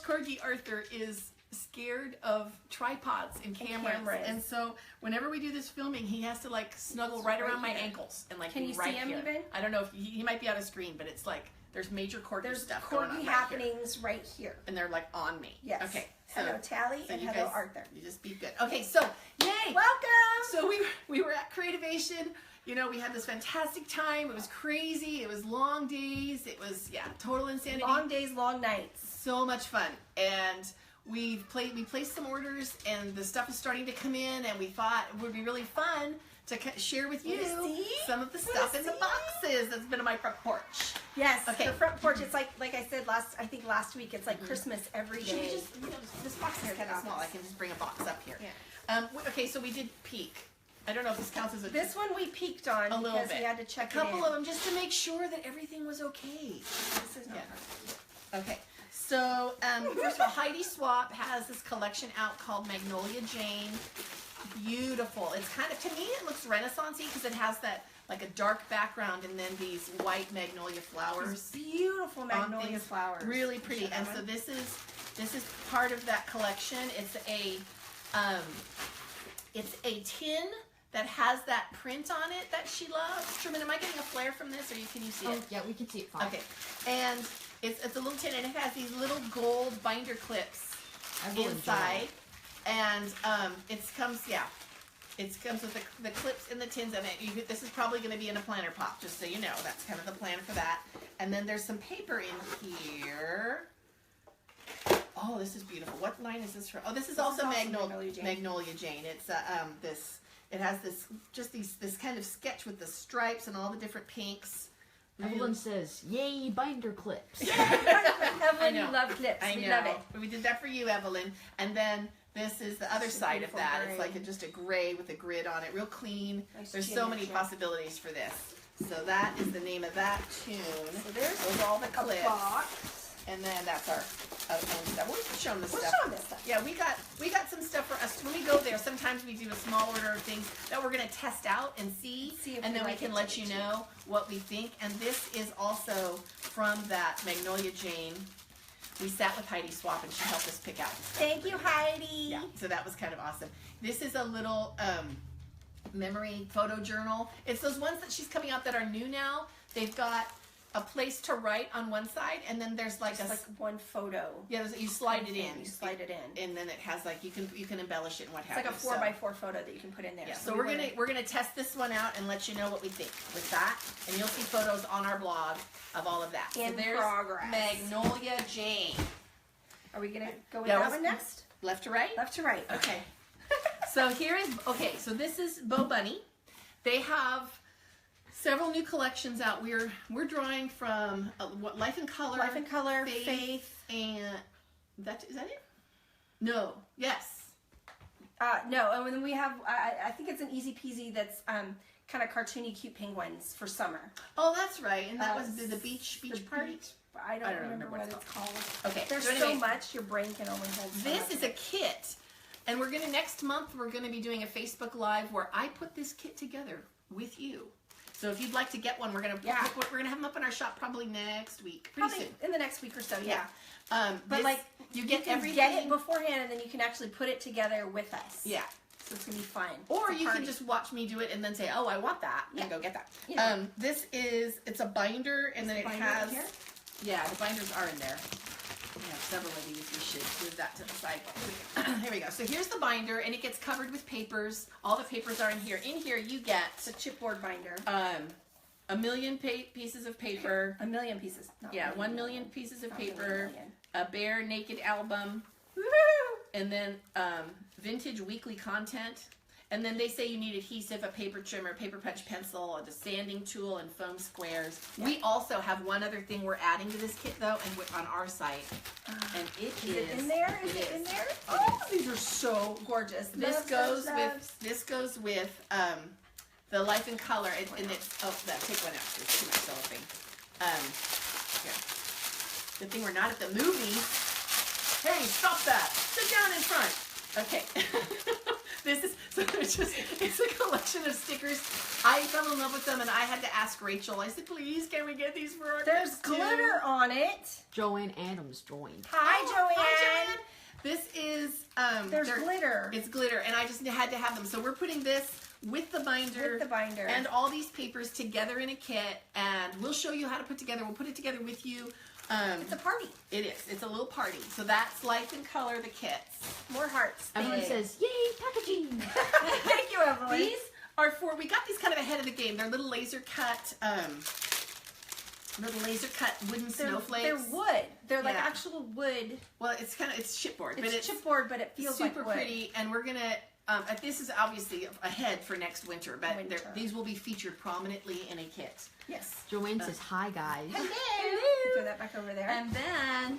Corgi Arthur is scared of tripods and cameras. And so whenever we do this filming, he has to like snuggle right around my ankles and like Can you right see him here. even? I don't know if he might be out of screen, but it's like there's major Corgi stuff going on Corgi right happenings right here. and they're like on me. Yes. Okay. Hello, Tally, and you hello, guys, Arthur. You just be good. Okay, so yay! Welcome. So we were at Creativation. You know, we had this fantastic time. It was crazy. It was long days. It was total insanity. Long days, long nights. So much fun. And we placed some orders, and the stuff is starting to come in. And we thought it would be really fun to share with you some of the stuff in the boxes that's been on my front porch. Yes. Okay. The front porch. It's like I said last week. It's like Christmas every day. Should we just, this box is kind of small. I can just bring a box up here. Yeah. Okay, so we did peek. I don't know if this counts as a This one we peeked on a little because bit. we had to check a couple of them just to make sure that everything was okay. This is not Okay. So first of all, Heidi Swapp has this collection out called Magnolia Jane. Beautiful. It's kind of, to me, it looks Renaissance-y because it has that like a dark background and then these white magnolia flowers. Beautiful magnolia flowers. Really pretty. And so this is part of that collection. It's a tin that has that print on it that she loves. Truman, am I getting a flare from this, or can you see it? Yeah, we can see it fine. Okay, and it's a little tin, and it has these little gold binder clips inside, and it comes with the clips and the tins, and this is probably going to be in a planter pop, just so you know. That's kind of the plan for that. And then there's some paper in here. Oh, this is beautiful. What line is this from? Oh, this is also Magnolia Jane. It's it has this kind of sketch with the stripes and all the different pinks. Evelyn says, "Yay, binder clips." Evelyn, you love clips. I know. We love it. We did that for you, Evelyn. And then this is the other side of that. Gray. It's like just a gray with a grid on it, real clean. Nice. There's so many possibilities for this. So that is the name of that tune. So there's all the clips. Box. And then that's our own stuff. We'll show them the stuff. We'll show them this stuff. Yeah, we got some stuff for us. When we go there, sometimes we do a small order of things that we're going to test out and see and then we can let you know what we think. And this is also from that Magnolia Jane. We sat with Heidi Swapp and she helped us pick out. Thank you, Heidi. Yeah, so that was kind of awesome. This is a little memory photo journal. It's those ones that she's coming out that are new now. They've got a place to write on one side, and then there's like one photo. Yeah, you slide it in. You slide it in, and then it has like you can embellish it and what have you. It's like a 4x4 photo that you can put in there. Yeah, so we're gonna test this one out and let you know what we think with that, and you'll see photos on our blog of all of that. In there's progress. Magnolia Jane. Are we gonna go with that one next? Left to right. Left to right. Okay. So so this is Bo Bunny. They have several new collections out. We're drawing from Life in Color. Life in Color, Faith, and is that it? No. Yes. No, and then we have. I think it's an Easy Peasy that's kind of cartoony, cute penguins for summer. Oh, that's right. And that was the beach party. I don't remember what it's called. Okay. There's so much your brain can only hold. This is a kit, and next month we're gonna be doing a Facebook Live where I put this kit together with you. So if you'd like to get one, we're gonna have them up in our shop probably next week. Pretty soon. In the next week or so, yeah. But you get everything. Get it beforehand, and then you can actually put it together with us. Yeah. So it's gonna be fun. Or you can just watch me do it and then say, "Oh, I want that," and go get that. Yeah. It's a binder, and then it has. Here? Yeah, the binders are in there. We have several of these. We should move that to the side. Here we go. So here's the binder, and it gets covered with papers. All the papers are in here. In here, you get the chipboard binder. A million pieces of paper. A million pieces. 1 million pieces of paper. A bare naked album. And then vintage weekly content. And then they say you need adhesive, a paper trimmer, paper punch pencil, a sanding tool, and foam squares. Yeah. We also have one other thing we're adding to this kit, though, and on our site. And is it in there? Is it in there? Oh, these are so gorgeous. This goes with the Life in Color, and it's take one out. There's too much cellophane. Here. Good thing we're not at the movies. Hey, stop that! Sit down in front. Okay. So it's a collection of stickers. I fell in love with them, and I had to ask Rachel. I said, "Please, can we get these for our There's kids too?" glitter on it. Joanne Adams joined. Hi, Joanne. Hi, Joanne. This is There's glitter. It's glitter, and I just had to have them. So we're putting this with the binder, With the binder. and all these papers together in a kit, and we'll show you how to put together. We'll put it together with you. It's a party. It is. It's a little party. So that's Life in Color, the kits. More hearts. Evelyn Yay. says, "Yay, packaging!" Thank you, Evelyn. These are for, we got these kind of ahead of the game. They're little laser cut wooden snowflakes. They're wood. They're like Yeah. actual wood. Well, it's chipboard, but It's chipboard, but it feels super like wood. pretty. And we're gonna. This is obviously ahead for next winter, but Winter. these will be featured prominently in a kit. Yes. Joanne says, "Hi guys." Hello. Throw that back over there. And then,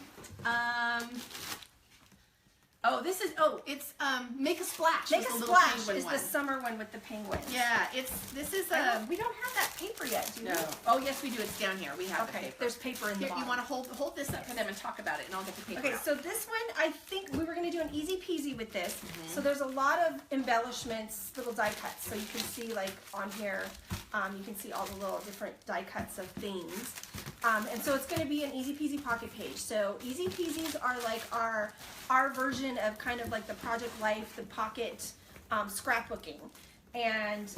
it's Make a Splash. Make was a the little Splash penguin is one. the summer one with the penguins. Yeah, this is We don't have that paper yet, do we? no. Oh yes, we do. It's down here. We have the Okay, paper. there's paper in the Here, bottom. you want to hold this up for them and talk about it, and I'll get the paper Okay, out. so this one, I think we were going to do an easy peasy with this. Mm-hmm. So there's a lot of embellishments, little die cuts. So you can see like on here, you can see all the little different die cuts of things. And so it's going to be an easy peasy pocket page. So easy peasies are like our version of kind of like the Project Life, the pocket scrapbooking. And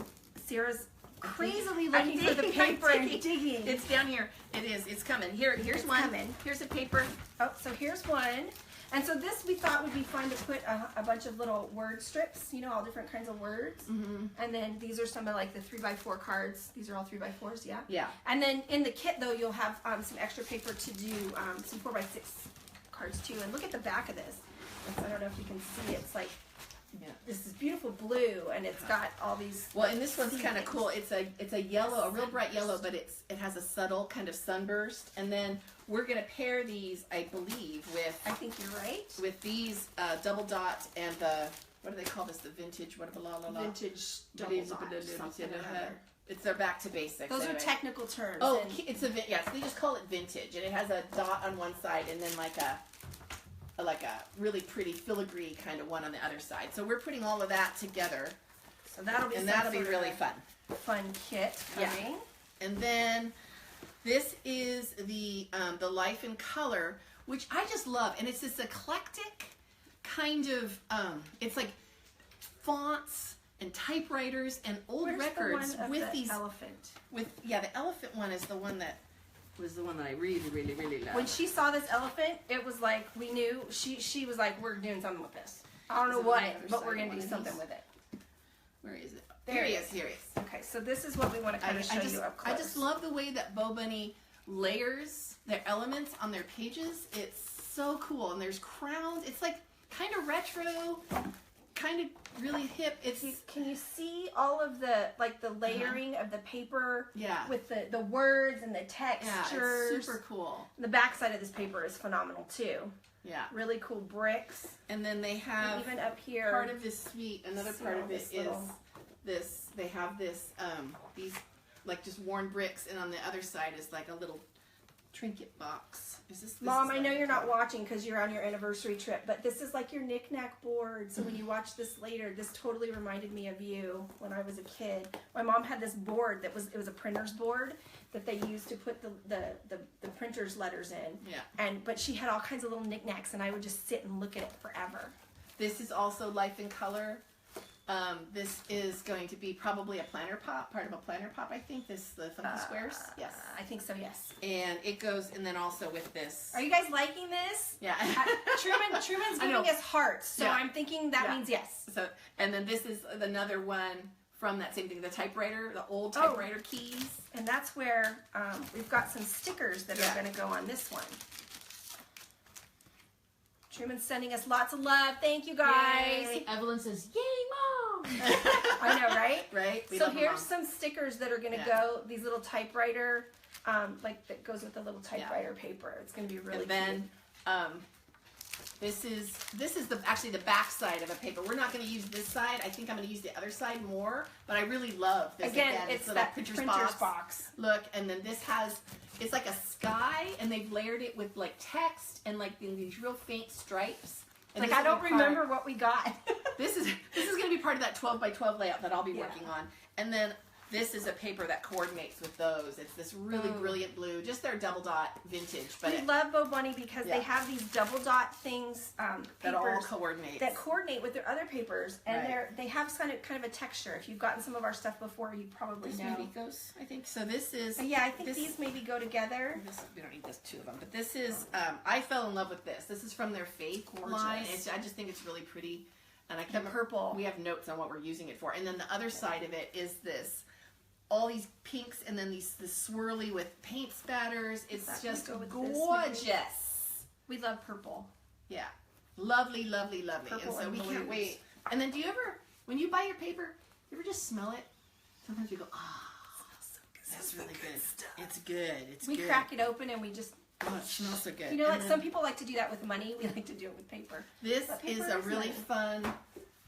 Sarah's crazily looking for the paper and digging. It's down here. It is. It's coming. Here's It's one. coming. Here's a paper. Oh, so here's one. And so this we thought would be fun to put a bunch of little word strips, you know, all different kinds of words. Mm-hmm. And then these are some of like the 3x4 cards. These are all 3x4s, yeah? Yeah. And then in the kit though, you'll have some extra paper to do some 4x6 cards too. And look at the back of this. I don't know if you can see, it's like, Yeah. this is beautiful blue and it's got all these. Well, and this one's kind of seedlings. cool. It's a yellow, a real bright yellow, but it has a subtle kind of sunburst. And then we're gonna pair these, I believe, I think you're right. with these double dot and the, what do they call this? The vintage, what blah blah blah. Vintage double dot, something or other. It's their back to basics. Those are anyway. technical terms. Oh, and it's a yes. They just call it vintage, and it has a dot on one side, and then like a really pretty filigree kind of one on the other side. So we're putting all of that together, so that'll be and some that'll be sort of really a fun. fun kit Yeah. coming. And then this is the Life in Color, which I just love, and it's this eclectic kind of it's like fonts and typewriters and old Where's records the one of with the these elephant? the elephant one is the one that was the one that I really really really love. When she saw this elephant, it was like we knew she was like, we're doing something with this. I don't know Is it on what, the other but side we're of gonna one do of something these? with it. Where is it? There Here it he is. is. Here he is. Okay, so this is what we want to kind of show you up close. I just love the way that Bo Bunny layers their elements on their pages. It's so cool, and there's crowns. It's like kind of retro, kind of really hip. It's Can you see all of the like the layering of the paper yeah, with the words and the yeah, textures? it's super cool. The back side of this paper is phenomenal too. Yeah, Really cool bricks. and then they And have even up here, part of this suite. Another see part all of it this is little- this. They have this these like just worn bricks, and on the other side is like a little trinket box. This Mom, is I know like- you're not watching because you're on your anniversary trip, but this is like your knick-knack board. So when you watch this later, this totally reminded me of you when I was a kid. My mom had this board it was a printer's board that they used to put the printer's letters in. Yeah. But she had all kinds of little knickknacks, and I would just sit and look at it forever. This is also Life in Color. This is going to be probably a planner pop, part of a planner pop, I think. The Funky Squares. Yes. I think so. Yes. And it goes, and then also with this. Are you guys liking this? Yeah. Truman's I know. giving us hearts, so Yeah. I'm thinking that Yeah. means yes. So, and then this is another one from that same thing, the typewriter, the old Oh. typewriter keys. And that's where we've got some stickers that Yeah. are going to go on this one. Truman's sending us lots of love. Thank you guys. Yay. Evelyn says, "Yay, mom!" I know, right? Right? We So love them here's all. some stickers that are going to Yeah. go, these little typewriter, like that goes with the little typewriter paper. It's going to be really And then, this is actually the back side of a paper. We're not going to use this side. I think I'm going to use the other side more. But I really love this. cute. Again, it's a that printer's printer's box. box. Look, and then this has, it's like a sky, and they've layered it with like text and like these real faint stripes. And Like, this I will don't be part- remember what we got. This is going to be part of that 12 by 12 layout that I'll be Yeah. working on. And then this is a paper that coordinates with those. It's this really brilliant blue, just their double dot vintage, but We love Bo Bunny because Yeah. they have these double dot things, that all papers coordinates. that coordinate with their other papers, and Right. they have kind of a texture. If you've gotten some of our stuff before, you probably This know. maybe goes, I think. So this is. Yeah, I think this, these maybe go together. This, we don't need this two of them, but this is. I fell in love with this. This is from their Faith line. I just think it's really pretty, and I The kept purple. We have notes on what we're using it for, and then the other side of it is this. All these pinks, and then this swirly with paint spatters. It's That just would go with this, gorgeous. maybe. We love purple. Yeah, lovely, lovely, lovely. Purple and so and we can't blues. wait. And then, do you ever, when you buy your paper, you ever just smell it? Sometimes you go, ah, that's really good. It's good. It's We good. crack it open and we just, Oh, it smells so good. you know, And like then some people like to do that with money. We like to do it with paper. This But is paper a is really nice. fun.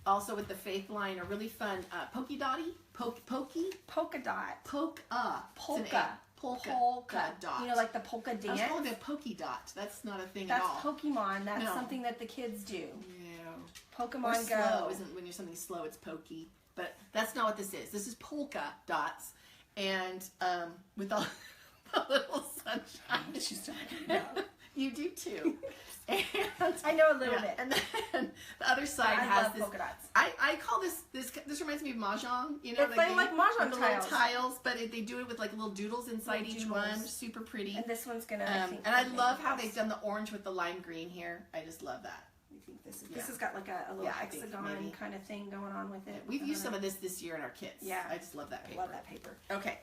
Also with the Faith line, a really fun pokey dotty, pokey, Polka dot. polka, Polka. It's an A. polka, Polka. dot. You know, like the polka I was dance. calling it a pokey dot. That's not a thing That's at all. Pokemon. That's No. something that the kids do. Yeah. Pokemon Or slow Go. isn't when you're something slow, it's pokey. But that's not what this is. This is polka dots, and with all the little sunshine. She's talking about. You do too. And I know a little yeah, bit. and then the other side I has love this. polka dots. I call this reminds me of mahjong. You know, It's the like- game like mahjong with the tiles. little tiles, but they do it with like little doodles inside Little each doodles. one. Super pretty. And this one's gonna. And I love how they've done the orange with the lime green here. I just love that. This Yeah. has got like a little Yeah, I think hexagon maybe. kind of thing going on with it. We've used some of this year in our kits. Yeah. I just love that I paper. love that paper. Okay.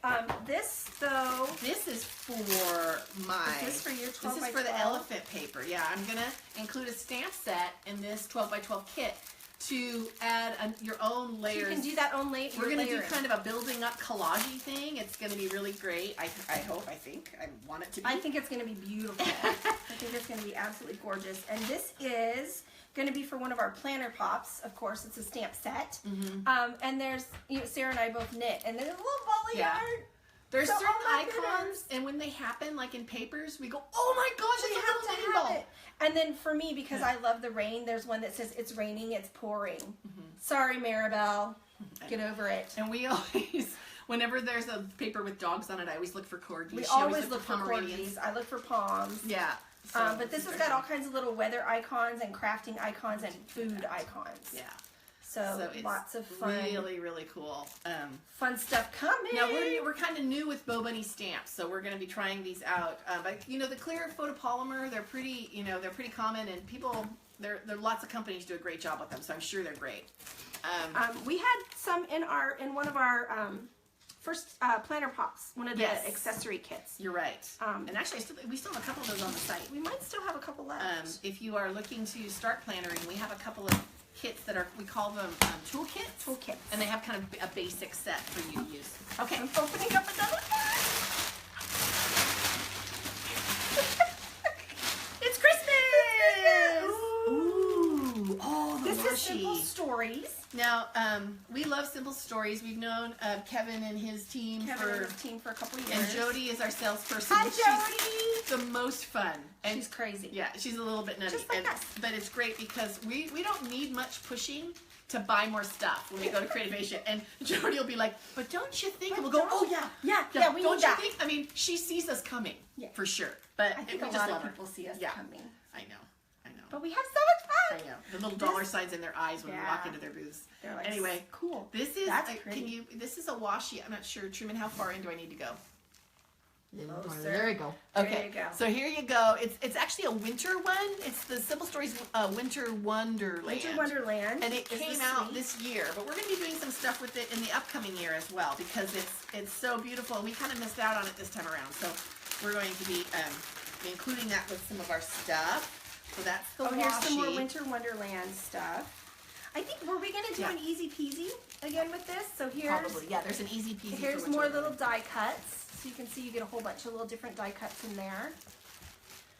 This though. This is for my. Is this for your 12 This by is for the 12? elephant paper. Yeah, I'm gonna include a stamp set in this 12 by 12 kit to add your own You layers. can do that on later. We're gonna do kind of a building up collagey thing. It's gonna be really great. I hope. I think. I want it to be. I think it's going to be beautiful. I think it's going to be absolutely gorgeous. And this is going to be for one of our planner pops. Of course, it's a stamp set. And there's, Sarah and I both knit. And there's a little volley Yeah. art. There's So certain all my icons, knitters- and when they happen, like in papers, we go, "Oh my gosh, We it's a have little to rainbow." have it. And then for me, because I love the rain, there's one that says, "It's raining, it's pouring." Sorry, Maribel. Get over it. And we always, whenever there's a paper with dogs on it, I always look for corgis. We She always look for Pomeranians. corgis. I look for palms. Yeah. But this has got all kinds of little weather icons and crafting icons and food icons. Yeah. So, it's lots of fun, really, really cool. fun stuff coming. Now we're kind of new with Bo Bunny stamps, so we're going to be trying these out. But the clear photopolymer, they're pretty, they're pretty common, and people, there lots of companies do a great job with them, so I'm sure they're great. We had some in one of our first planner pops, one of the Yes. accessory kits. You're right. Um, And actually, we still have a couple of those on the site. We might still have a couple left. If you are looking to start plannering, we have a couple of kits that we call them toolkits. Toolkits. And they have kind of a basic set for you to use. Okay. I'm opening up another one. It's Christmas! Ooh. Oh, the This is Simple washi. Stories. Now, we love Simple Stories. We've known Kevin and his team Kevin and for... his team for a couple years. And Jody is our salesperson. Hi, She's the most fun. And She's crazy. yeah, she's a little bit nutty. Just like us. But it's great because we don't need much pushing to buy more stuff when we go to Creativation. And Jody will be like, but don't you think? And we'll go, don't oh you- yeah. Yeah, we don't need you that. think? I mean, she sees us coming. Yeah. For sure. But I think we a just lot love of her. people see us Yeah. coming. I know. But we have so much I fun. know. The little dollar signs in their eyes when we walk Yeah. into their booths. They're like, Anyway, cool. This is That's pretty. this is a washi. I'm not sure. Truman, how far in do I need to go? Closer. There you go. There Okay, you go. so here you go. It's actually a winter one. It's the Simple Stories Winter Wonderland. Winter Wonderland. And it is came the out suite. this year, but we're going to be doing some stuff with it in the upcoming year as well because it's so beautiful. We kind of missed out on it this time around, so we're going to be including that with some of our stuff. So that's the washi. Here's some more Winter Wonderland stuff. I think, were we going to do Yeah. an easy peasy again with this? So here's, Probably, yeah. There's an easy peasy. for here's Winter more Wonderland. little die cuts. So you can see you get a whole bunch of little different die cuts in there.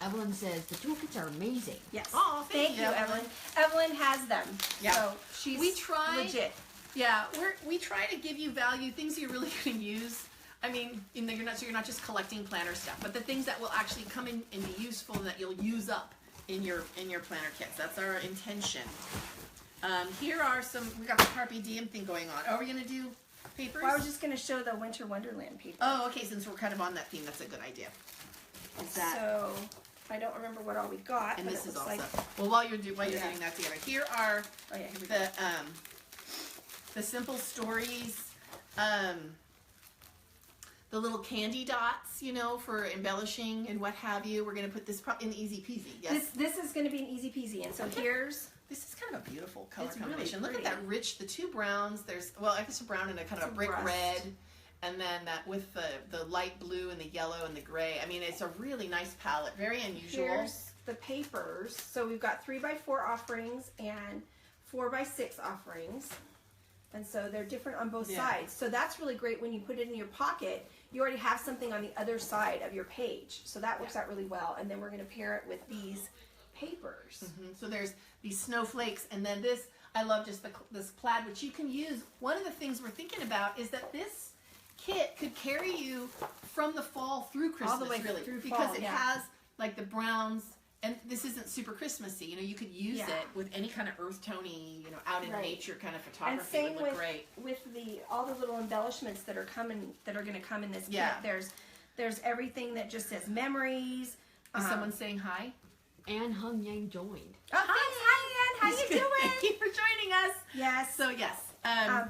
Evelyn says the toolkits are amazing. Yes. Aw, thank you, Evelyn. Evelyn has them. Yeah. So she's We tried- legit. Yeah, we try to give you value, things you're really going to use. I mean, you're not just collecting planner stuff, but the things that will actually come in and be useful and that you'll use up in your planner kits. That's our intention. Here are some. We got the Carpe Diem thing going on. Are we gonna do papers? Well, I was just going to show the Winter Wonderland paper. Oh, okay. Since we're kind of on that theme, that's a good idea. Is that? So I don't remember what all we got. And but this it is looks also. like, Well, while you're doing Yeah. that together, here are oh yeah, here we go. the simple stories. The little candy dots, you know, for embellishing and what have you. We're gonna put this in easy peasy. Yes. This is going to be an easy peasy, and so here's This is kind of a beautiful color It's really combination. Look at pretty. that rich, the two browns. There's, well, I guess a brown and a kind of a Some brick rust. red. And then that with the light blue and the yellow and the gray. I mean, it's a really nice palette. Very unusual. here's the papers. So we've got 3x4 offerings and 4x6 offerings. And so they're different on both Yeah. sides. So that's really great when you put it in your pocket. You already have something on the other side of your page. So that works out really well. And then we're going to pair it with these papers. So there's these snowflakes. And then this, I love just this plaid, which you can use. One of the things we're thinking about is that this kit could carry you from the fall through Christmas, All the way really. through because fall, it yeah. has like the browns. And this isn't super Christmassy. You know, you could use Yeah. it with any kind of earth tony, you know, out in Right. nature kind of And photography. same Would look with great. with all the little embellishments that are coming, that are going to come in this Yeah. kit. There's everything that just says memories. Is someone saying hi? Anne Hung Yang joined. Oh, hi, Ann. How you doing? Thank you for joining us. Yes. So yes,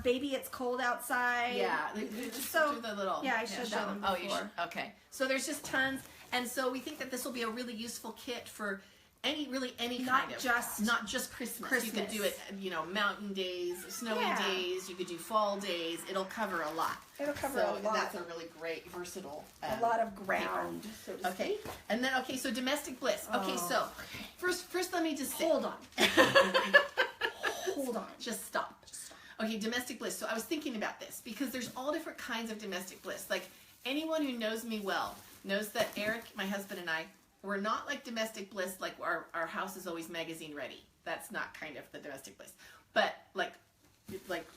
Baby, it's cold outside. yeah. So do the little. yeah, I showed that them. one Oh, you before. should. Okay. So there's just tons, and so we think that this will be a really useful kit for any Not kind of just not just Christmas. You could do it, you know, mountain days, snowy Yeah. days. You could do fall days. It'll cover a lot. It'll cover So a lot. that's a really great, versatile. A lot of ground. So to Okay, speak. and then so domestic bliss. Okay, Oh. so first let me just say, Hold on. Hold on. just stop. Okay, domestic bliss. So I was thinking about this because there's all different kinds of domestic bliss. Like anyone who knows me well knows that Eric, my husband, and I, we're not like domestic bliss, like our house is always magazine ready. That's not kind of the domestic bliss. But like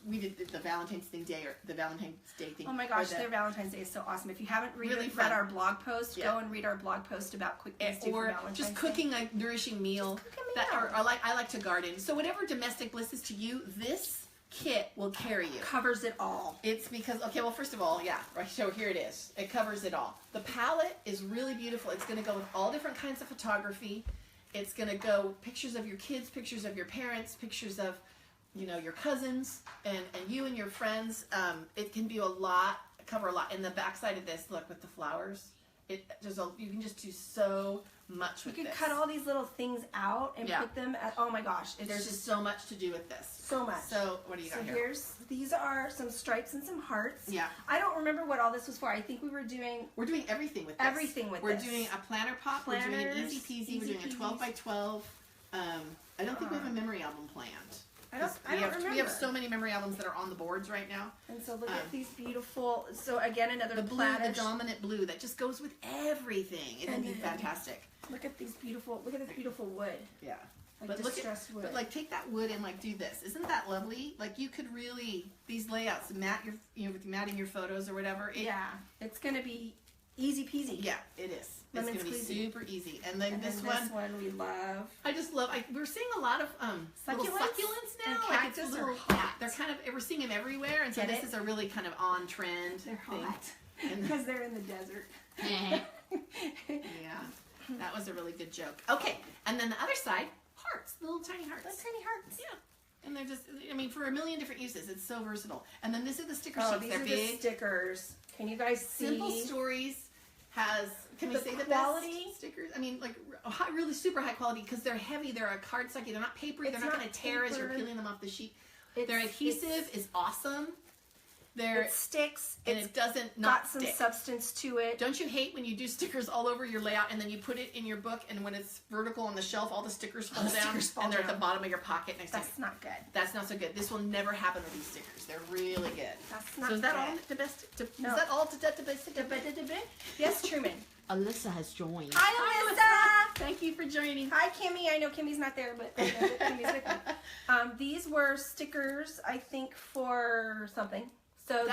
we did the Valentine's Day or the Valentine's Day thing. Oh my or gosh, the- their Valentine's Day is so awesome. If you haven't Really read fun. our blog post, Yeah. go and read our blog post about quick things to do for or Valentine's just Day. cooking a nourishing meal. Just cook a That meal. or I like to garden. So whatever domestic bliss is to you, this kit will carry you. Covers it all. It's because, okay, well, first of all, yeah, right, so here it is. It covers it all. The palette is really beautiful. It's going to go with all different kinds of photography. It's going to go pictures of your kids, pictures of your parents, pictures of, you know, your cousins, and you and your friends. It can be cover a lot. And the backside of this, look, with the flowers, you can just do so much You with could this. cut all these little things out and Yeah. put them at, oh my gosh, it's There's just so much to do with this. so much. So, what do you got So here? these are some stripes and some hearts. Yeah. I don't remember what all this was for. I think we were doing We're doing everything with this. Everything with We're this. doing a planner pop. We're doing an Planners, easy peasy. We're easy doing a peasies. 12 by 12. I don't think we have a memory album planned. I don't We have remember. so many memory albums that are on the boards right now. And so look at these beautiful, so again, another The blue, platter. the dominant blue that just goes with everything. It's And be then- fantastic. Look at this beautiful wood. Yeah. Like But look at, distressed wood. but like take that wood and like do this. Isn't that lovely? Like you could really these layouts mat with matting your photos or whatever. Yeah, it's gonna be easy peasy. Yeah, it is. Lemon It's gonna be squeezy. super easy. And then And this then one. this one we love. I just love. We're seeing a lot of little Succulents? succulents now. And Like it's cactus little, are hot. They're kind of we're seeing them everywhere, and so Get this it? is a really kind of on trend. They're thing. hot And- because they're in the desert. Yeah, that was a really good joke. Okay, and then the other side, hearts, little tiny hearts. Those tiny hearts. Yeah, and they're just. I mean, for a million different uses, it's so versatile. And then this is the sticker Oh, sheets. these They're are big. the stickers. Can you guys see? Simple Stories has. Can we The say the quality? best stickers? I mean, like really super high quality because they're heavy. They're a cardstock. They're not papery. It's They're not not going to tear as you're paper. peeling them off the sheet. It's- Their adhesive is awesome. They're It sticks. and It's it doesn't got not some stick. substance to it. Don't you hate when you do stickers all over your layout and then you put it in your book and when it's vertical on the shelf, all the stickers fall the down stickers fall and they're at down. the bottom of your pocket next to you? That's not good. That's not so good. This will never happen with these stickers. They're really good. That's not So is that good. all the best? No. Is that all the best? Yes, Truman. Alyssa has joined. Hi, Alyssa. Thank you for joining. Hi, Kimmy. I know Kimmy's not there, but I know that Kimmy's with me. These were stickers, I think, for something. So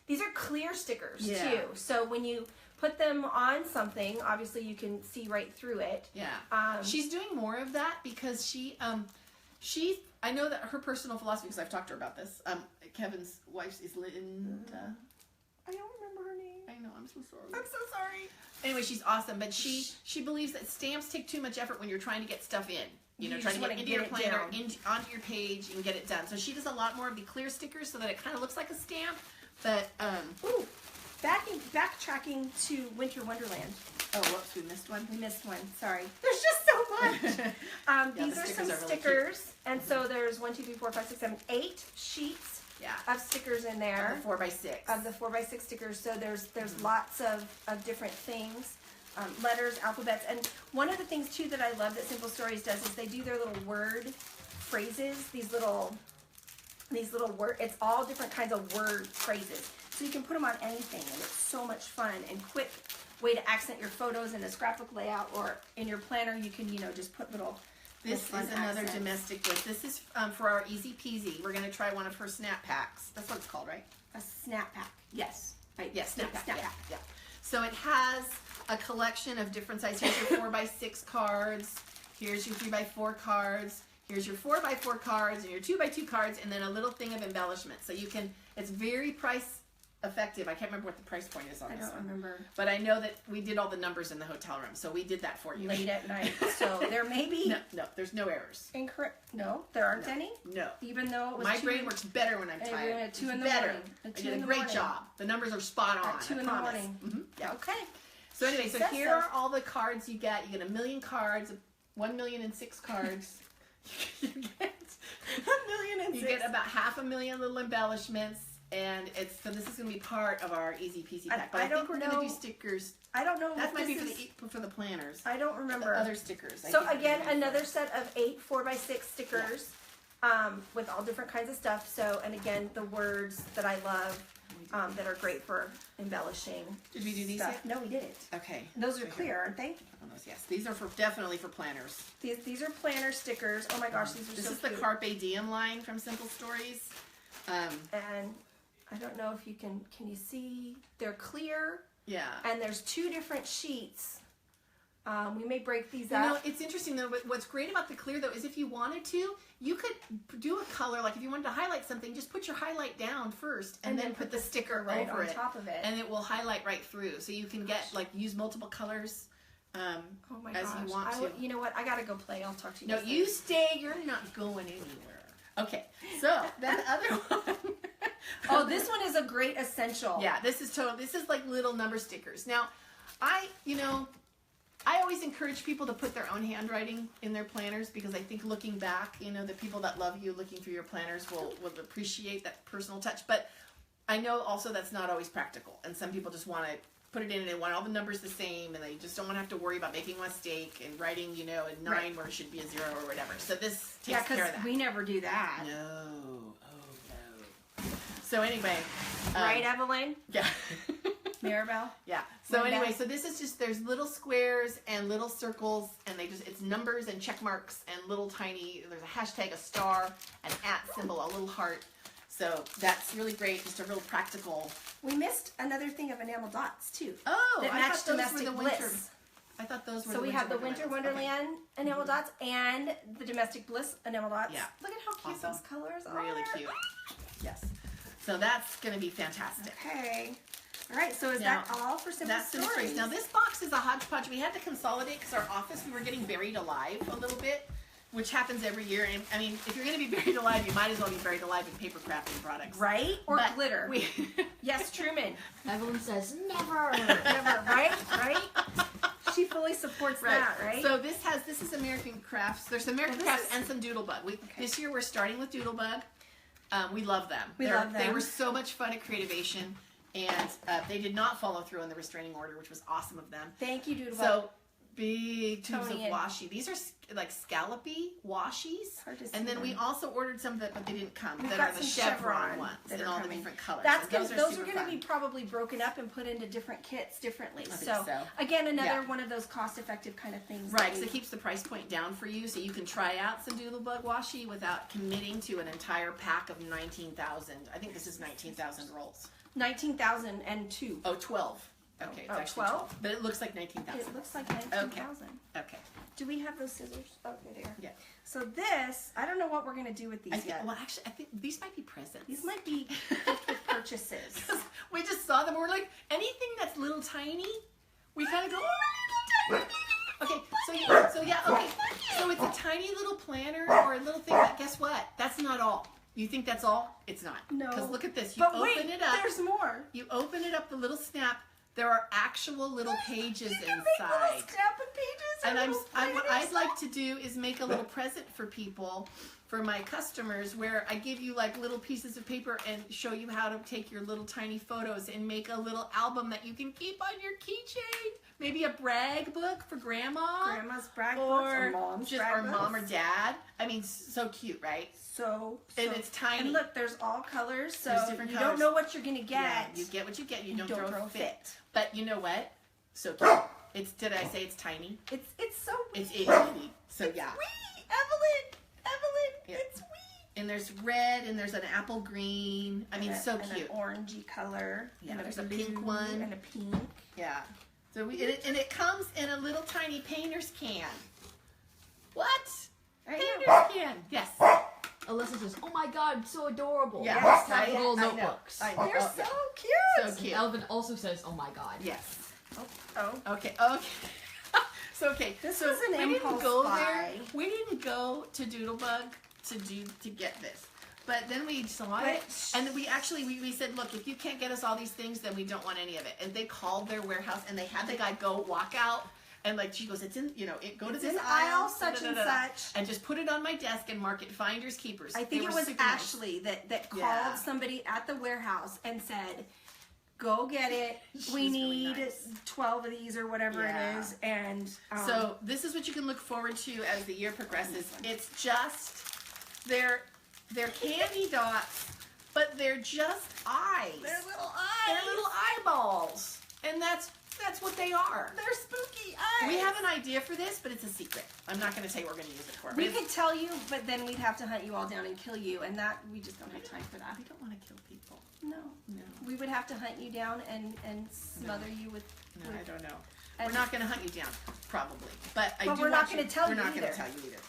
these are clear stickers Yeah. too. So when you put them on something, obviously you can see right through it. Yeah. Um, She's doing more of that because she I know that her personal philosophy, because I've talked to her about this. Kevin's wife is Linda. I don't remember her name. I know, I'm so sorry. I'm so sorry. Anyway, she's awesome, but she believes that stamps take too much effort when you're trying to get stuff in. You know, You trying to just get wanna into your get it planner, down. onto your page, and get it done. So she does a lot more of the clear stickers so that it kind of looks like a stamp. But, Ooh, backtracking to Winter Wonderland. oh, whoops, we missed one. We missed one. Sorry. There's just so much. Yeah, These the are stickers some are really stickers, and so there's 1, 2, 3, 4, 5, 6, 7, 8 sheets Yeah. of stickers in there. The 4x6. Of the 4x6 stickers. So there's lots of different things, letters, alphabets, and one of the things too that I love that Simple Stories does is they do their little word phrases. These little word. It's all different kinds of word phrases. So you can put them on anything, and it's so much fun and quick way to accent your photos in a scrapbook layout, or in your planner you can just put little. This is fun another accents. domestic list. This is for our Easy Peasy. We're going to try one of her snap packs. That's what it's called, right? A snap pack. Yes. Right. Yes, snap pack. Snap Yeah, pack. yeah. So it has a collection of different sizes. Here's your 4x6 cards. Here's your 3x4 cards. Here's your 4x4 cards and your 2x2 cards, and then a little thing of embellishment. So you can. It's very price effective. I can't remember what the price point is on I this don't one. remember. But I know that we did all the numbers in the hotel room, so we did that for you. Late at night. So there may be No, there's no errors. incorrect. No, there aren't any. No. Even though it was My 2 brain works better when I'm and tired. we're at 2 in It's the better. morning. At I 2 did in a the great morning. job. The numbers are spot on. At 2 I in the promise. morning. Mhm, yeah. Okay. So anyway, so Says here so. are all the cards you get. You get 1,000,000 cards, 1,000,006 cards. you get 1,000,006. you get about 500,000 little embellishments, and so this is going to be part of our Easy Peasy pack. But I think don't we're going to do know- stickers. I don't know. That if might be this for the planners. I don't The remember. other stickers. I So think we're again, gonna do another first. set of 8 4x6 stickers, with all different kinds of stuff. So, and again, the words that I love, that are great for embellishing. Did we do these stuff. yet? No, we didn't. Okay. Those are So here. clear, aren't they? On those, yes. These are definitely for planners. These are planner stickers. Oh my gosh, these are This so is the cute. Carpe Diem line from Simple Stories. And I don't know if you can you see? They're clear, Yeah. and there's 2 different sheets. We may break these You up. know, it's interesting though. What's great about the clear though is if you wanted to, you could do a color. Like if you wanted to highlight something, just put your highlight down first, and then put the sticker right over on it, top of it. and it will highlight right through. So you can get use multiple colors. Oh my as gosh. you want to. You know what? I gotta go play. I'll talk to you. No, guys you later. stay. You're not going anywhere. Okay. So then the other one. Oh, this one is a great essential. Yeah, this is total. This is like little number stickers. Now, I always encourage people to put their own handwriting in their planners because I think looking back, the people that love you looking through your planners will appreciate that personal touch. But I know also that's not always practical, and some people just want to put it in and they want all the numbers the same, and they just don't want to have to worry about making a mistake and writing, a 9 Right. where it should be a 0 or whatever. So this Yeah, takes care of because that. we never do that. No. Oh no. So anyway. Right, Evelyn? Yeah. Maribel? Yeah. So Linda? anyway, so this is just there's little squares and little circles, and it's numbers and check marks and little tiny. There's a hashtag, a star, an @ symbol, a little heart. So that's really great. Just a real practical. We missed another thing of enamel dots, too. Oh, that I match thought those Domestic were the Bliss. winter. I thought those were. So the we have the Winter ones. Okay. Wonderland enamel dots and the Domestic Bliss enamel dots. Yeah. Look at how cute Awesome. those colors are. Really cute. Yes. So that's going to be fantastic. Okay. All right, so is Now, that all for Simple That's Simple Stories? Stories. Now this box is a hodgepodge. We had to consolidate because our office, we were getting buried alive a little bit, which happens every year. And I mean, if you're going to be buried alive, you might as well be buried alive in paper crafting products. Right? Or But glitter. We, Yes, Truman. Evelyn says never. Never, right? Right? She fully supports that, right? So this is American Crafts. There's American this Crafts is- and some Doodlebug. This year we're starting with Doodlebug. We love them. We love They them. were so much fun at Creativation, and they did not follow through on the restraining order, which was awesome of them. Thank you, Doodlebug. So big tubes Tony of and- washi. These are like scallopy washies. Hard to see And then we them. also ordered some that, but they didn't come. We've that got are the some chevron ones that in are all the coming. different colors. That's And good. Those are super going to fun. be probably broken up and put into different kits differently. think So, so. again, another Yeah. one of those cost-effective kind of things. Right, that because we- it keeps the price point down for you, so you can try out some Doodlebug washi without committing to an entire pack of 19,000. I think this is 19,000 rolls. 19,002. Oh, 12. Okay, it's Oh, actually 12? 12. But it looks like 19,000. It looks like 19,000. Okay. Do we have those scissors? Oh, there. Yeah. So this, I don't know what we're gonna do with these I think, yet. well, actually, I think these might be presents. These might be gift with purchases. We just saw them. We're like, anything that's little tiny, we kind of go, oh, little tiny. Okay, okay. So it's a tiny little planner or a little thing. But guess what? That's not all. You think that's all? It's not. No. Because look at this. You But open wait, it up. there's more. You open it up, the little snap. There are actual little pages You can make inside. little snapping pages And and what I'd like to do is make a little present for people, for my customers, where I give you like little pieces of paper and show you how to take your little tiny photos and make a little album that you can keep on your keychain. Maybe a brag book for grandma. Grandma's brag books Or or mom's just brag or mom or books. dad. I mean, so cute, right? So And it's tiny. And look, there's all colors, so There's different you colors. don't know what you're gonna get. Yeah, you get what you get. You don't throw throw a fit. But you know what? So cute. It's. Did I say it's tiny? It's so wee. It's itty. So yeah. Wee, Evelyn, Yeah. it's wee. And there's red and there's an apple green. I mean, And so and cute. an orangey color. Yeah, and there's a blue pink one. and a pink. Yeah. So and it comes in a little tiny painter's can. What? I Painter's know. can. Yes. Alyssa says, "Oh my God, so adorable." Yeah. Yes, Like I- little I know. notebooks. I know. They're Oh, so yeah. cute. So And cute. Elvin also says, "Oh my God." Yes. Oh, Okay. So okay. This so was an we didn't impulse go buy. there. We didn't go to Doodlebug to get this. But then we saw it, and we actually we said, look, if you can't get us all these things, then we don't want any of it. And they called their warehouse, and they had the guy go walk out, and like she goes, it's in, go to It's this in aisle, aisle such and such. and just put it on my desk and mark it finders keepers. I They think it were was super nice. Ashley that called Yeah. somebody at the warehouse and said, "Go get it. We She's really need nice. 12 of these or whatever Yeah. it is." And So this is what you can look forward to as the year progresses. It's just they're candy dots, but they're just eyes. they're little They're eyes. little eyeballs, and that's what they are. They're spooky eyes. We have an idea for this, but it's a secret. I'm not going to tell you what we're going to use it for. We but could tell you, but then we'd have to hunt you all down and kill you, and that we just don't have time for that. we don't want to kill people. No, No, we would have to hunt you down and smother you with. no, I don't know. And- We're not going to hunt you down, probably. But I But do we're not want gonna tell We're you not going either. to tell you either.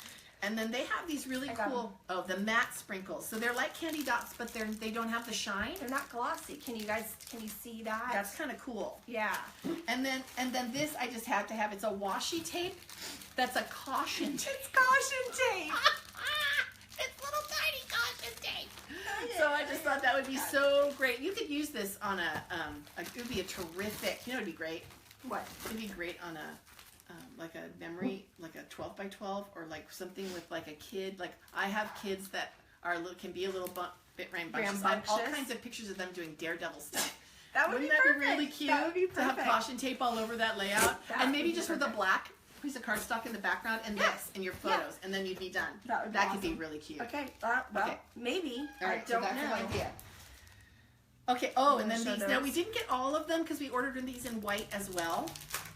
And then they have these really I got cool. Oh, the matte sprinkles. So they're like candy dots, but they don't have the shine. They're not glossy. Can you see that? That's kind of cool. yeah. And then this I just have to have. It's a washi tape. That's a caution tape. It's caution tape. It's little tiny caution tape. So I just thought that would be so great. You could use this on it would be a terrific. It'd be great. What? It'd be great on like a memory, like a 12 by 12, or like something with like a kid. Like I have kids that can be a little bit rambunctious. I have all Rambunctious. kinds of pictures of them doing daredevil stuff. That would Wouldn't be that perfect. be really cute That would be to have perfect. caution tape all over that layout? That And would maybe be just with a perfect. black piece of cardstock in the background and this in your photos, and then you'd be done. That would be could be awesome. really cute. Okay. Well, Okay. maybe. All right, I don't so that's know. an idea. Okay. Oh, You and then wanna these. show Now those? we didn't get all of them because we ordered these in white as well.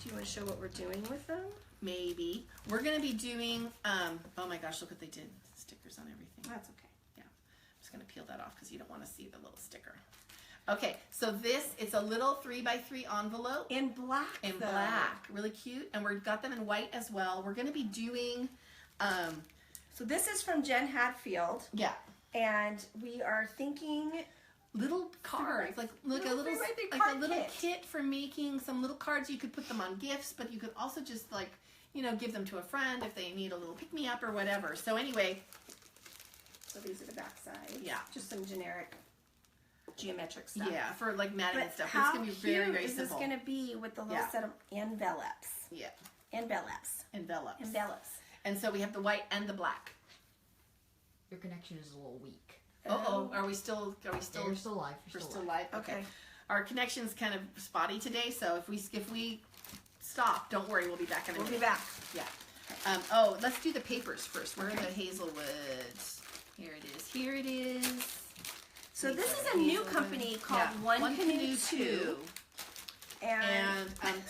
Do you want to show what we're doing with them? Maybe we're gonna be doing. Oh my gosh! Look what they did. Stickers on everything. That's okay. I'm just gonna peel that off because you don't want to see the little sticker. Okay, so it's a little 3x3 envelope In black. in though. black, really cute, and we've got them in white as well. We're gonna be doing, So this is from Jen Hadfield, yeah, and we are thinking. little cards, like a little 3x3 like card a little kit. kit for making some little cards. You could put them on gifts, but you could also just like give them to a friend if they need a little pick me up or whatever. So anyway, So these are the back sides. Yeah. Just some generic geometric stuff. yeah, for like matting and But stuff. It's how gonna be cute very, very is simple. this going to be with the little Yeah. set of envelopes? Yeah, Envelopes. envelopes. Envelopes. And so we have the white and the black. Your connection is a little weak. Oh, are we still? You're still alive. We're You're still live. Okay. Our connection's kind of spotty today, so if we stop, don't worry, we'll be back in a We'll minute. be back. Yeah. Let's do the papers first. Where are the Hazelwoods? Here it is. Here it is. So this is a new Hazelwood. company called Yeah, One Canoe 2. And, And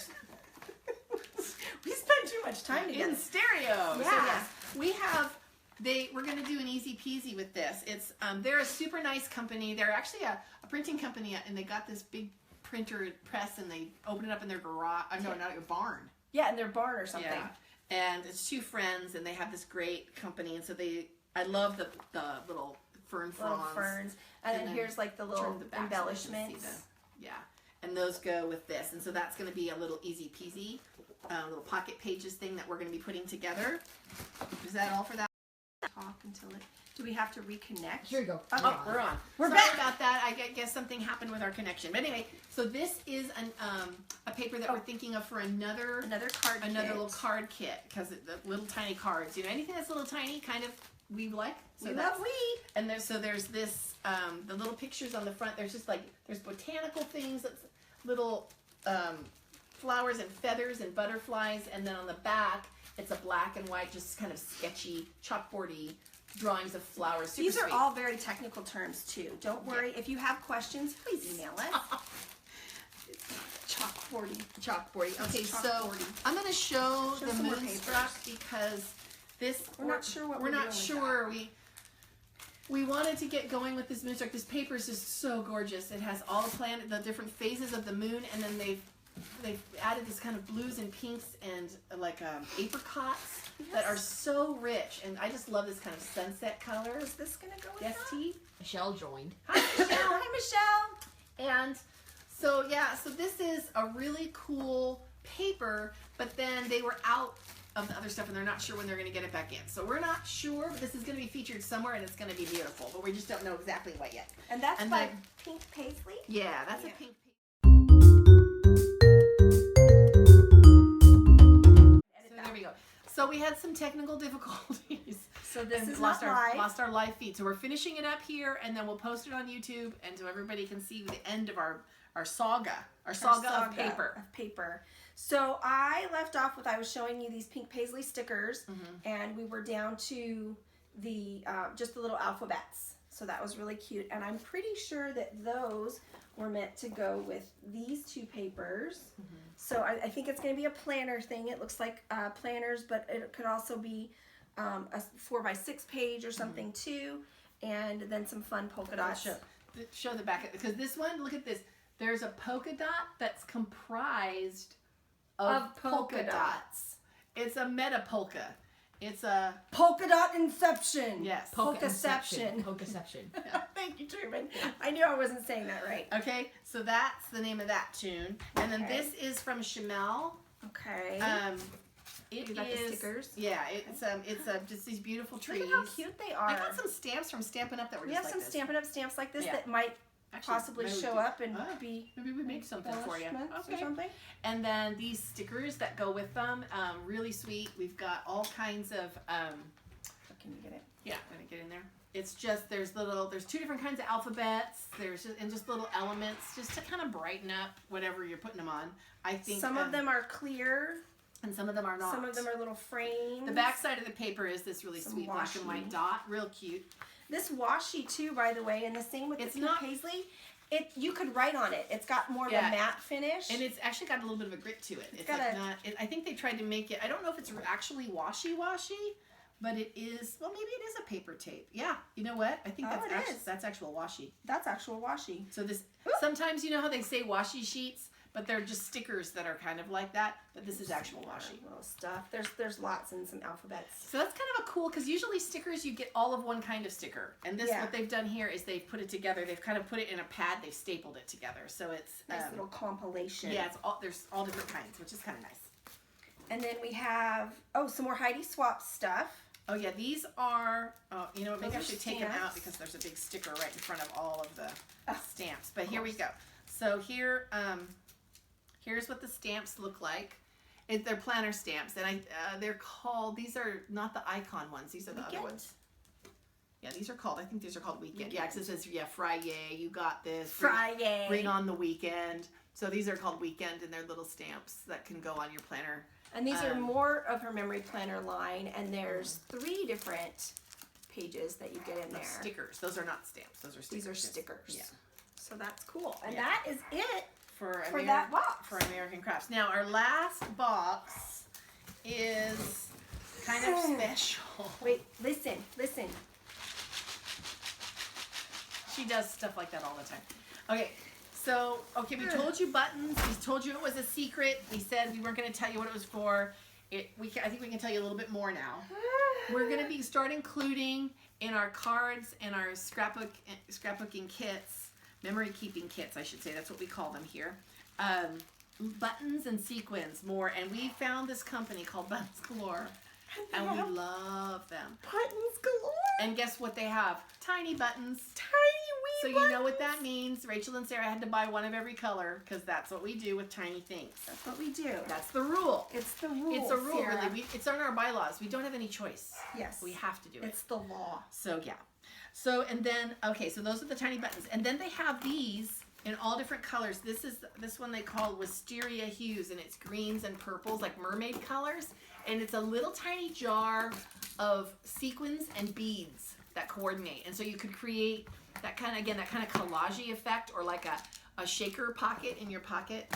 we spent too much time together. in stereo. So Yeah. yes, we have. We're going to do an easy peasy with this. It's they're a super nice company. They're actually a printing company, and they got this big printer press and they open it up in their garage. No, not your barn. Yeah, in their barn or something. Yeah. And it's two friends, and they have this great company, and so I love the little fern Little fronds. ferns. And then here's like the little Turn the back so they can embellishments. see yeah. And those go with this. And so that's going to be a little easy peasy, little pocket pages thing that we're going to be putting together. Is that all for that? Talk until it. Do we have to reconnect? Here we go. Okay. Oh, we're on. We're Sorry back. about that. I guess something happened with our connection. But anyway, so this is a paper that we're thinking of for another card kit. little card kit, because the little tiny cards, anything that's a little tiny, kind of we like. So We that's- love we. And there's this the little pictures on the front. There's just there's botanical things, that's little flowers and feathers and butterflies, and then on the back it's a black and white, just kind of sketchy, chalkboardy drawings of flowers. Super These are sweet. all very technical terms too. Don't worry. If you have questions, please email us. Chalkboardy. Chalkboardy. Okay, so chalkboardy. I'm going to show the some more Moonstruck because We're not sure what we're we're not doing with sure. We wanted to get going with this Moonstruck. This paper is just so gorgeous. It has all the different phases of the moon, and then they've added this kind of blues and pinks and apricots that are so rich. And I just love this kind of sunset color. Is this gonna go with Yes, that? T. Michelle joined. Hi, Michelle. Hi, Michelle. And so so this is a really cool paper, but then they were out of the other stuff and they're not sure when they're going to get it back in. So we're not sure, but this is going to be featured somewhere and it's going to be beautiful, but we just don't know exactly what yet. And that's And by then- Pink Paisley. Yeah, that's Yeah. a pink paper. So there we go. So we had some technical difficulties. So this And is not live. lost our live feed. So we're finishing it up here, and then we'll post it on YouTube, and so everybody can see the end of our saga of paper. So I left off with I was showing you these Pink Paisley stickers, Mm-hmm. and we were down to the just the little alphabets. So that was really cute, and I'm pretty sure that those were meant to go with these two papers. Mm-hmm. So I think it's going to be a planner thing. It looks like planners, but it could also be a 4x6 page or something too, and then some fun polka dots. Show the back, because this one, look at this. There's a polka dot that's comprised of polka dots. It's a meta polka. It's a Polka dot inception. yes. Polkaception. Polkaception. Thank you, Truman. I knew I wasn't saying that right. Okay, so that's the name of that tune, and then Okay. this is from Chamel. Okay. It You got the is- stickers? Yeah, it's just these beautiful trees. Look at how cute they are. I got some stamps from Stampin' Up that were We just have like some this. Stampin' Up stamps like this Yeah. that might Actually, possibly maybe we show could- up and oh, be maybe we make something for you. embellishments or Okay. something. And then these stickers that go with them, really sweet. We've got all kinds of, Can you get it? yeah, I'm gonna get in there. It's just, there's two different kinds of alphabets. There's just little elements just to kind of brighten up whatever you're putting them on. I think Some of them are clear. and some of them are not. Some of them are little frames. The back side of the paper is this really Some sweet black and washi. white dot, real cute. This washi too, by the way, and the same with It's the Pink not- Paisley. You could write on it. It's got more of Yeah. a matte finish. And it's actually got a little bit of a grit to it. It's got like a- not. I think they tried to make it. I don't know if it's actually washi, but it is. Well, maybe it is a paper tape. Yeah, you know what? I think Oh, it is. that's actual washi. That's actual washi. So this Ooh. sometimes you know how they say washi sheets, but they're just stickers that are kind of like that. But this is actual washi. Little stuff. There's lots and some alphabets. So that's kind of a cool, because usually stickers you get all of one kind of sticker, and this Yeah. what they've done here is they've put it together. They've kind of put it in a pad. They've stapled it together, so it's Nice little compilation. yeah. There's all different kinds, which is kind of nice. And then we have some more Heidi Swap stuff. Oh yeah, these are. You know what? Maybe I Those are should take them out stamps. because there's a big sticker right in front of all of the Ah, stamps. But here we go. So here, here's what the stamps look like. They're planner stamps, and they're called. These are not the icon ones. These are the other Weekend? ones. Yeah, these are called. I think these are called weekend. Yeah, 'cause it says Friday. You got this. Friday. Bring on the weekend. So these are called weekend, and they're little stamps that can go on your planner. And these are Um, more of her memory planner line, and there's 3 different pages that you get in Those there. stickers. Those are not stamps. Those are stickers. These are stickers. Yeah. So that's cool. And Yeah. that is it For that box. For American Crafts. Now our last box is kind of special. Wait, listen. She does stuff like that all the time. Okay, So, okay, we told you buttons. We told you it was a secret. We said we weren't going to tell you what it was for. I think we can tell you a little bit more now. We're going to be start including in our cards and our scrapbooking kits, memory keeping kits, I should say. That's what we call them here. Buttons and sequins more. And we found this company called Buttons Galore. And we love them. Buttons galore. And guess what they have? Tiny buttons. Tiny So wee you know what that means. Rachel and Sarah had to buy one of every color because that's what we do with tiny things. That's what we do. That's the rule. It's the rule. It's a rule, Sarah. really. It's on our bylaws. We don't have any choice. Yes. We have to do it. It's the law. So yeah. So and then okay, so those are the tiny buttons. And then they have these in all different colors. This one they call Wisteria Hues, and it's greens and purples, like mermaid colors. And it's a little tiny jar of sequins and beads that coordinate. And so you could create that kind of collage effect, or like a shaker pocket in your pocket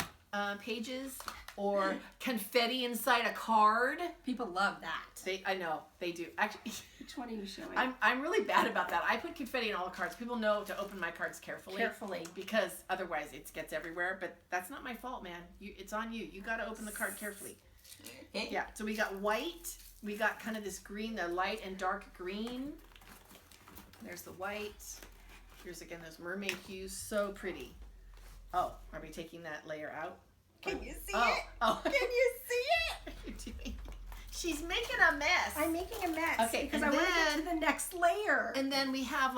pages, or confetti inside a card. People love that. I know they do. Actually, Which one are you showing? I'm really bad about that. I put confetti in all the cards. People know to open my cards carefully, because otherwise it gets everywhere. But that's not my fault, man. It's on you. You got to open the card carefully. Yeah. So we got white. We got kind of this green, the light and dark green. There's the white. Here's again those mermaid hues. So pretty. Oh, are we taking that layer out? Can you see Oh, it? oh. Can you see it? You're doing- She's making a mess. I'm making a mess. Okay, because and I want to then- get to the next layer. And then we have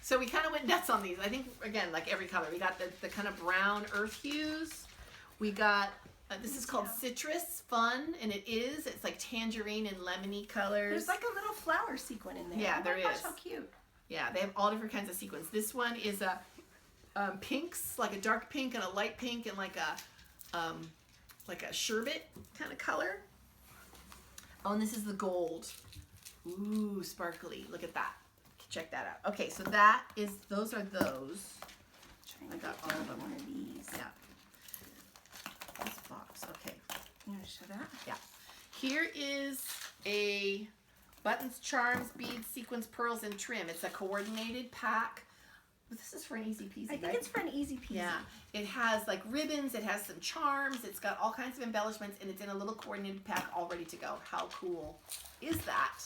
so we kind of went nuts on these. I think, again, like every color. We got the kind of brown earth hues. We got, this is called Citrus Fun, and it's like tangerine and lemony colors. There's like a little flower sequin in there. Yeah, oh there my gosh, is. How cute. Yeah, they have all different kinds of sequins. This one is a pinks, like a dark pink and a light pink, and like a sherbet kind of color. Oh, and this is the gold. Ooh, sparkly. Look at that. Check that out. Okay, so those are those. I got all of them. One of these. Yeah. This box. Okay. You want to show that? Yeah. Here is a buttons, charms, beads, sequins, pearls, and trim. It's a coordinated pack. This is for an easy peasy, I think right? it's for an easy peasy. Yeah. It has like ribbons. It has some charms. It's got all kinds of embellishments, and it's in a little coordinated pack all ready to go. How cool is that?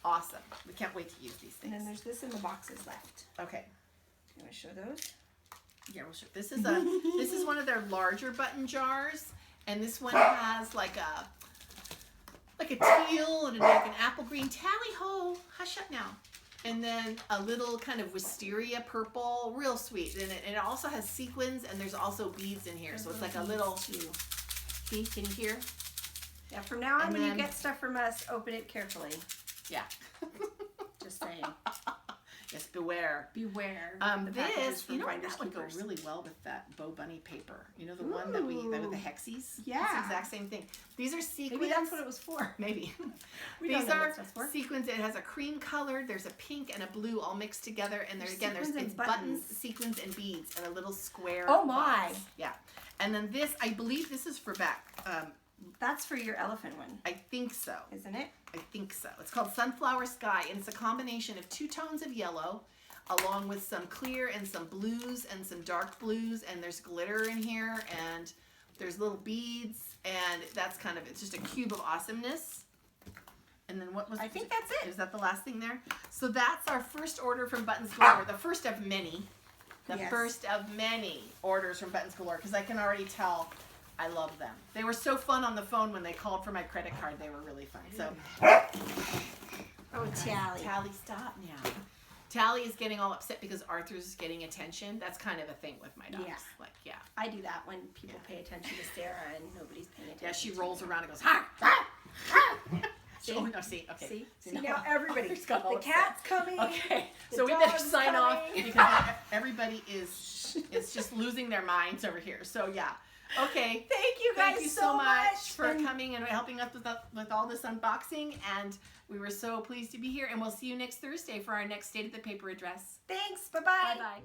Awesome. We can't wait to use these And things. then there's this in the boxes left. Okay. You want to show those? Yeah, we'll show. This is one of their larger button jars, and this one has like a teal and like an apple green. Tally ho! Hush up now. And then a little kind of wisteria purple, real sweet. And it also has sequins, and there's also beads in here, so it's like a little. See, can you hear? Yeah. From now on, And when you then- get stuff from us, open it carefully. Yeah. Just saying. Yes, beware. Beware. the packages This, from you know what, Finders that would go Keepers. really well with that Bo Bunny paper. You know, the one that with the hexies? It's the Yeah. exact same thing. These are sequins. Maybe that's what it was for. Maybe. We These don't know are what that's for. sequins. It has a cream color. There's a pink and a blue all mixed together. And there's Sequins and it's buttons, buttons. sequins, and beads, and a little square. Oh my. box. Yeah. And then this, I believe this is for back. That's for your elephant one, I think so. isn't it? I think so. It's called Sunflower Sky, and it's a combination of 2 tones of yellow, along with some clear and some blues and some dark blues, and there's glitter in here, and there's little beads, and that's kind of, it's just a cube of awesomeness. And then what was? I think that's it. Is that the last thing there? So that's our first order from Buttons Galore, the first of many. The Yes. first of many orders from Buttons Galore, because I can already tell I love them. They were so fun on the phone when they called for my credit card. They were really fun. So, Oh, Tally. Tally, stop now. Tally is getting all upset because Arthur's getting attention. That's kind of a thing with my dogs. Yeah. Like, yeah. I do that when people pay attention to Sarah and nobody's paying attention. Yeah, she to rolls me. around and goes, ha, ha, ha. See? Oh, no, see, okay. See no. now everybody. Arthur's got all The upset. cat's coming. Okay, The so we better dog's sign off coming. because everybody is just losing their minds over here. So, yeah. Okay. Thank you guys Thank you so much much for and coming and helping us with all this unboxing. And we were so pleased to be here. And we'll see you next Thursday for our next State of the Paper address. Thanks. Bye-bye. Bye-bye.